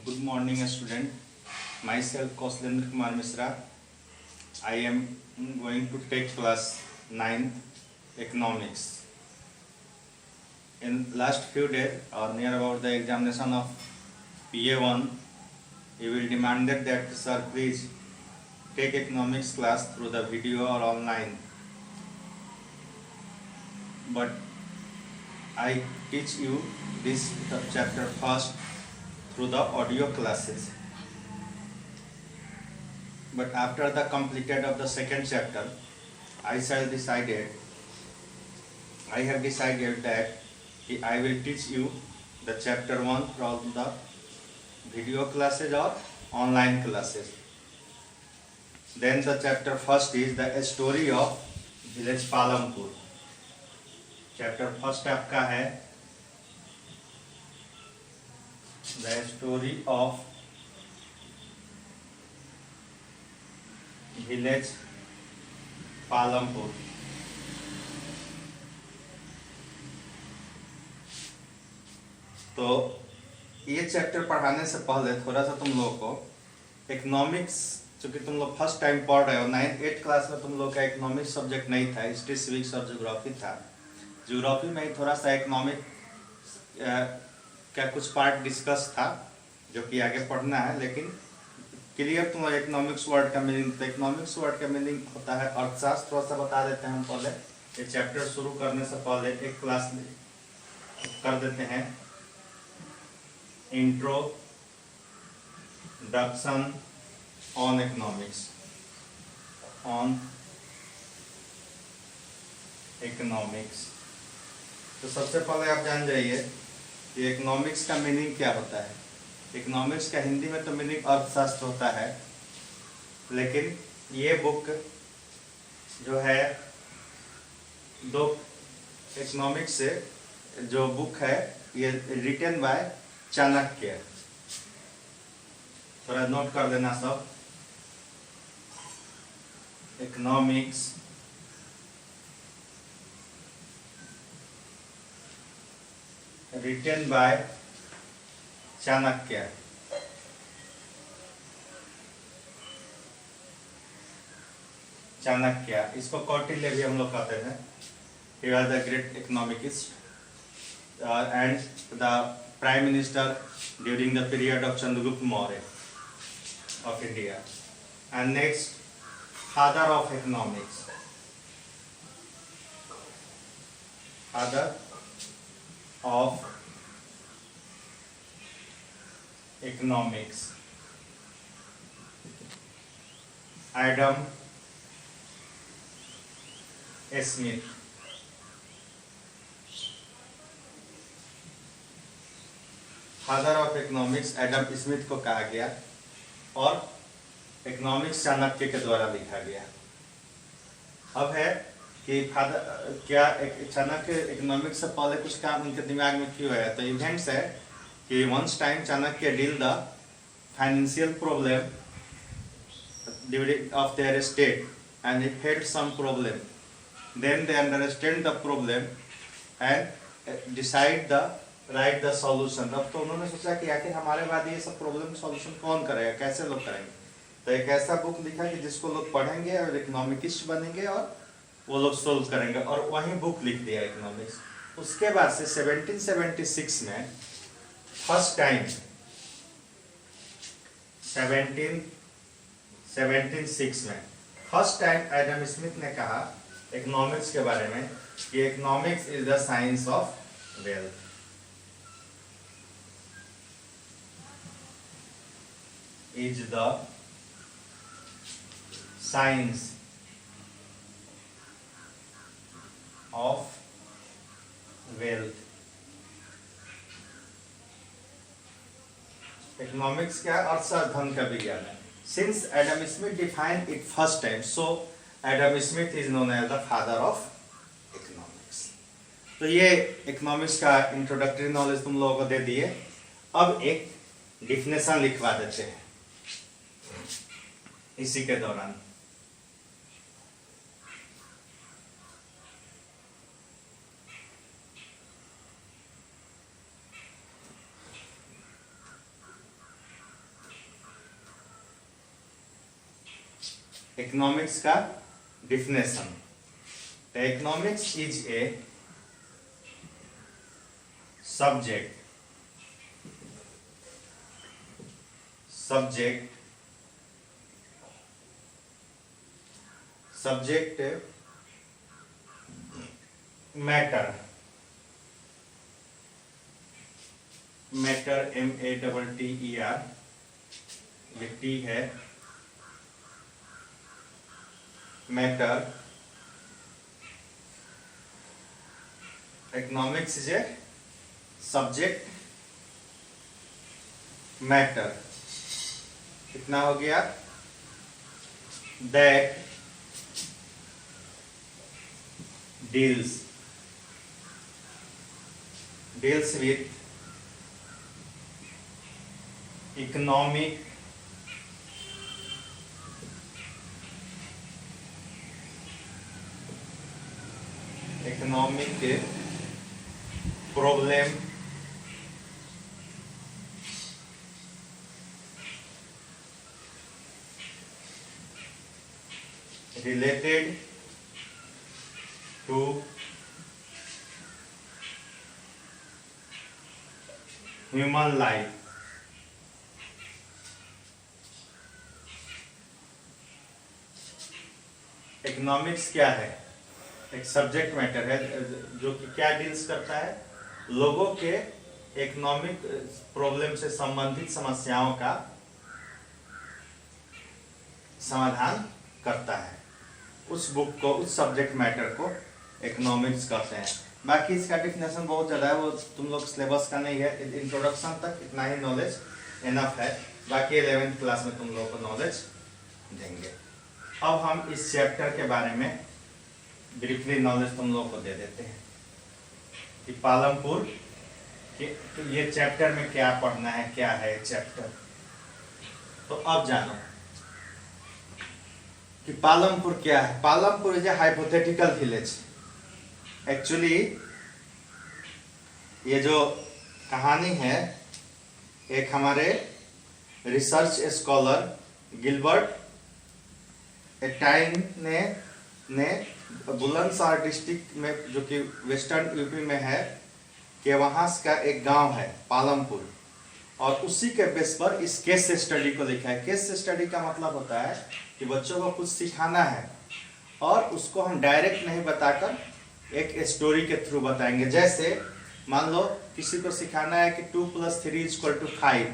Good morning, student. Myself, Kauslendra Kumar Misra. I am going to take class 9th economics. In last few days, or near about the examination of PA1, you will demanded that sir please take economics class through the video or online. But I teach you this chapter first through the audio classes. But after the completed of the second chapter, I have decided that I will teach you the chapter 1 from the video classes or online classes. Then the chapter first is the story of village Palampur. Chapter first आपका है the story of village Palampur. तो ये chapter पढ़ाने से पहले थोड़ा सा तुम लोग को इकोनॉमिक्स, चूंकि तुम लोग फर्स्ट टाइम पढ़ रहे हो, 9th-8th क्लास में तुम लोग का इकोनॉमिक्स सब्जेक्ट नहीं था, हिस्ट्री सिविक्स और ज्योग्राफी था। ज्योग्राफी में थोड़ा सा इकोनॉमिक का कुछ पार्ट डिस्कस था जो कि आगे पढ़ना है, लेकिन क्लियर तुम इकोनॉमिक्स वर्ड का मीनिंग। तो इकोनॉमिक्स वर्ड का मीनिंग होता है अर्थशास्त्र। थोड़ा सा बता देते हैं हम पहले, ये चैप्टर शुरू करने से पहले एक क्लास कर देते हैं। Introduction on economics, on economics. तो सबसे पहले आप जान जाइए कि इकोनॉमिक्स का मीनिंग क्या होता है। इकोनॉमिक्स का हिंदी में तो मीनिंग अर्थशास्त्र होता है, लेकिन ये बुक जो है दो इकोनॉमिक्स से जो बुक है ये रिटन बाय चाणक्य। थोड़ा नोट कर देना सब। Economics written by Chanakya. Chanakya, इसको कौटिल्य भी हम लोग कहते हैं। He was the great economist and the prime minister during the period of Chandragupta Maurya of India. And next, father of economics. Father of economics, Adam Smith। Father of economics Adam Smith को कहा गया और economics Chanakya के द्वारा लिखा गया। अब है कि फादर क्या चाणक्य इकोनॉमिक्स से पहले कुछ काम उनके दिमाग में क्यों आया। तो इवेंट्स है कि once time Chanakya deal the financial problem during of their state and he faced some problem, then they understand the problem and decide the right the solution. अब तो उन्होंने सोचा कि आखिर हमारे बाद ये सब प्रॉब्लम सॉल्यूशन कौन करेगा, कैसे लोग करेंगे। तो एक ऐसा बुक लिखा कि जिसको लोग पढ़ेंगे और इकोनॉमिकिस्ट बनेंगे और वो लोग सोल्व करेंगे, और वही बुक लिख दिया इकोनॉमिक्स। उसके बाद से 1776 में फर्स्ट टाइम 1776 में फर्स्ट टाइम एडम स्मिथ ने कहा इकोनॉमिक्स के बारे में कि economics is the science of wealth. Is the science of wealth। Economics क्या अर्थशास्त्र, धन का विज्ञान है। Since Adam Smith defined it first time, so Adam Smith is known as the father of economics. तो ये इकोनॉमिक्स का इंट्रोडक्टरी नॉलेज तुम लोगों को दे दिए। अब एक डिफिनेशन लिखवा देते हैं इसी के दौरान। इकोनॉमिक्स का definition. Economics is a subject matter MATTER, ये T है, matter. Economics is a subject matter. कितना हो गया? That deals with economic problem related to human life। Economics क्या है? एक सब्जेक्ट मैटर है जो कि क्या डील्स करता है? लोगों के इकोनॉमिक प्रॉब्लम से संबंधित समस्याओं का समाधान करता है। उस बुक को, उस सब्जेक्ट मैटर को इकोनॉमिक्स कहते हैं। बाकी इसका डिफिनेशन बहुत ज़्यादा है, वो तुम लोग सिलेबस का नहीं है। इंट्रोडक्शन तक इतना ही नॉलेज इनफ है, बाकी 11th क्लास में तुम लोगों को नॉलेज देंगे। अब हम इस चैप्टर के बारे में ब्रीफली नॉलेज तुम लोगों को दे देते हैं कि पालमपुर कि ये चैप्टर में क्या पढ़ना है, क्या है चैप्टर। तो अब जानो कि पालमपुर क्या है। Palampur is a hypothetical village. Actually ये जो कहानी है, एक हमारे रिसर्च स्कॉलर गिलबर्ट एटाइन ने बुलंदशहर डिस्ट्रिक्ट में, जो कि वेस्टर्न यूपी में है, कि वहाँ का एक गांव है पालमपुर, और उसी के बेस पर इस केस स्टडी को लिखा है। केस स्टडी का मतलब होता है कि बच्चों को कुछ सिखाना है और उसको हम डायरेक्ट नहीं बताकर एक स्टोरी के थ्रू बताएंगे। जैसे मान लो किसी को सिखाना है कि 2 + 3 = 5,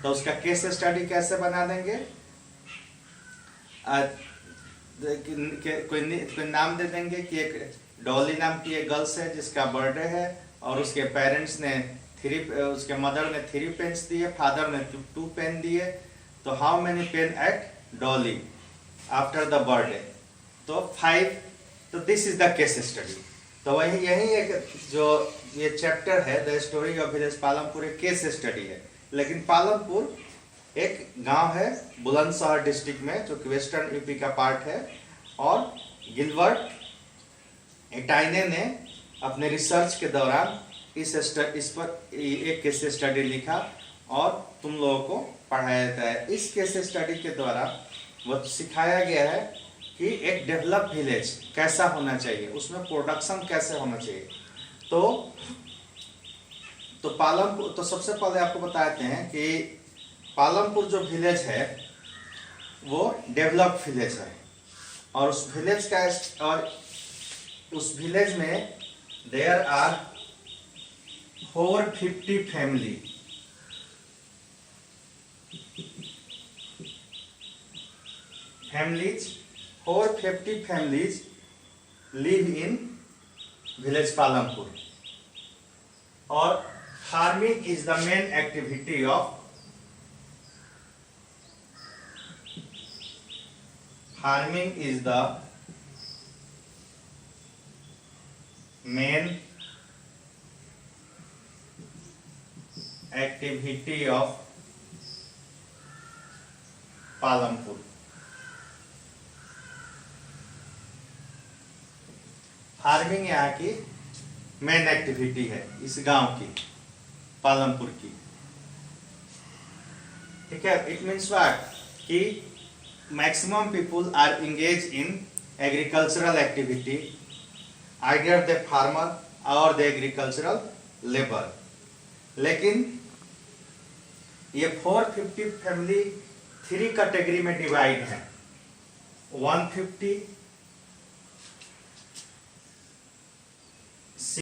तो उसका केस स्टडी कैसे बना देंगे? कोई नाम दे देंगे कि एक डॉली नाम की एक गर्ल्स है जिसका बर्थडे है, और उसके पेरेंट्स ने उसके मदर ने 3 पेन्स दिए, फादर ने 2 पेन दिए। तो how many pen eight Dolly after the birthday? तो 5। तो this is the case study. तो वही यही एक जो ये चैप्टर है, the story of village Palampur, एक केस स्टडी है। लेकिन पालमपुर एक गांव है बुलंदशहर डिस्ट्रिक्ट में, जो कि वेस्टर्न यूपी का पार्ट है। और गिलबर्ट एटाइने ने अपने रिसर्च के दौरान इस पर एक केस स्टडी लिखा और तुम लोगों को पढ़ाया जाता है। इस केस स्टडी के द्वारा वो सिखाया गया है कि एक डेवलप विलेज कैसा होना चाहिए, उसमें प्रोडक्शन कैसे होना चाहिए। तो पालमपुर, तो सबसे पहले आपको बताते हैं कि पालमपुर जो विलेज है वो डेवलप विलेज है, और उस विलेज में there are over 50 families over 50 families live in village Palampur, और farming is the main activity of Palampur. Farming यहाँ की मेन एक्टिविटी है इस गांव की, पालमपुर की। ठीक है, इट मीन्स व्हाट कि maximum people are engaged in agricultural activity, either the farmer और द एग्रीकल्चरल लेबर। लेकिन ये 450 फैमिली 3 कैटेगरी में डिवाइड है, 150